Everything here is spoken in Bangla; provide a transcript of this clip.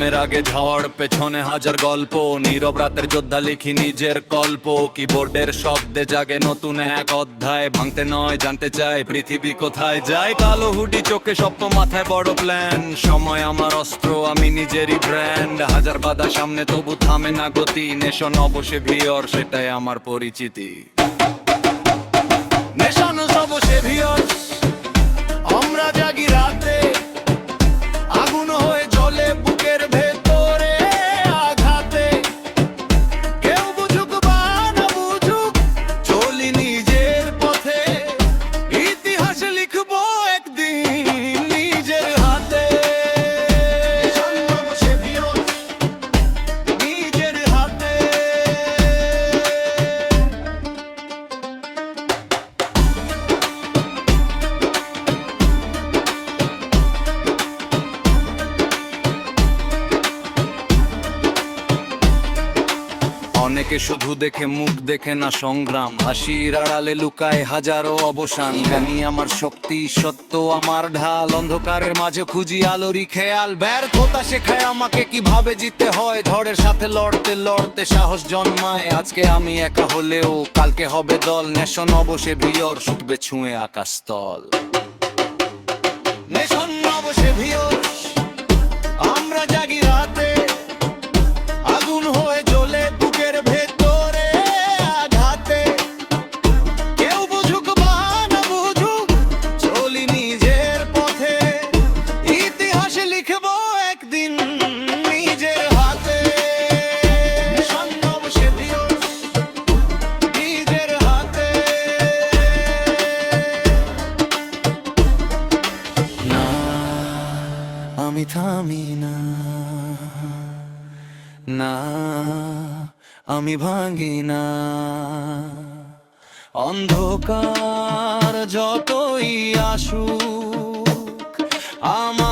ঘুমের আগে ঝড়, পেছনে হাজার গল্প, নীরব রাতের যোদ্ধা লিখি নিজের কল্প। কিবোর্ডের শব্দে জাগে নতুন এক অধ্যায়, ভাঙতে নয় জানতে চাই পৃথিবী কোথায় যায়। কালো হুডি চোখে স্বপ্ন, মাথায় বড় প্ল্যান, সময় আমার অস্ত্র, আমি নিজেরই ব্র্যান্ড। হাজার বাধা সামনে তবু থামে না গতি, নেশন অবশ্যই ভিওর, সেটাই আমার পরিচিতি। নেশন অবশ্যই ভিওর, আমরা জাগি রাতে, আগুন হয়ে জ্বলে বুকের ভেতরে আঘাতে। কেউ বুঝুক বা না বুঝুক, চলি নিজের পথে, ইতিহাস লিখবো একদিন নিজের হাতে। নিজের হাতে। অনেকে শুধু দেখে মুখ, দেখে না সংগ্রাম, হাসির আড়ালে লুকায় হাজারো অবসান। জ্ঞানী আমার শক্তি, সত্য আমার ঢাল, অন্ধকারের মাঝে খুঁজি আলোরই খেয়াল। ব্যর্থতা শেখায় আমাকে কিভাবে জিততে হয়, ঝড়ের সাথে লড়তে লড়তে সাহস জন্মায়। আজকে আমি একা হলেও কালকে হবে দল, নেশন অবশ্যই ভিওর, শুটবে ছুঁয়ে আকাশ তল। নেশন অবশ্যই ভিওর, আমরা জাগি রাতে, আগুন হয়ে জ্বলে বুকের ভেতরে আঘাতে। কেউ বুঝুক বা না বুঝুক, চলি নিজের পথে, ইতিহাস লিখবো একদিন নিজের হাতে। অবশ্যই ভিওর, নিজের হাতে। না, আমি থামি না, না আমি ভাঙি না। অন্ধকার যতই আসুক, আমার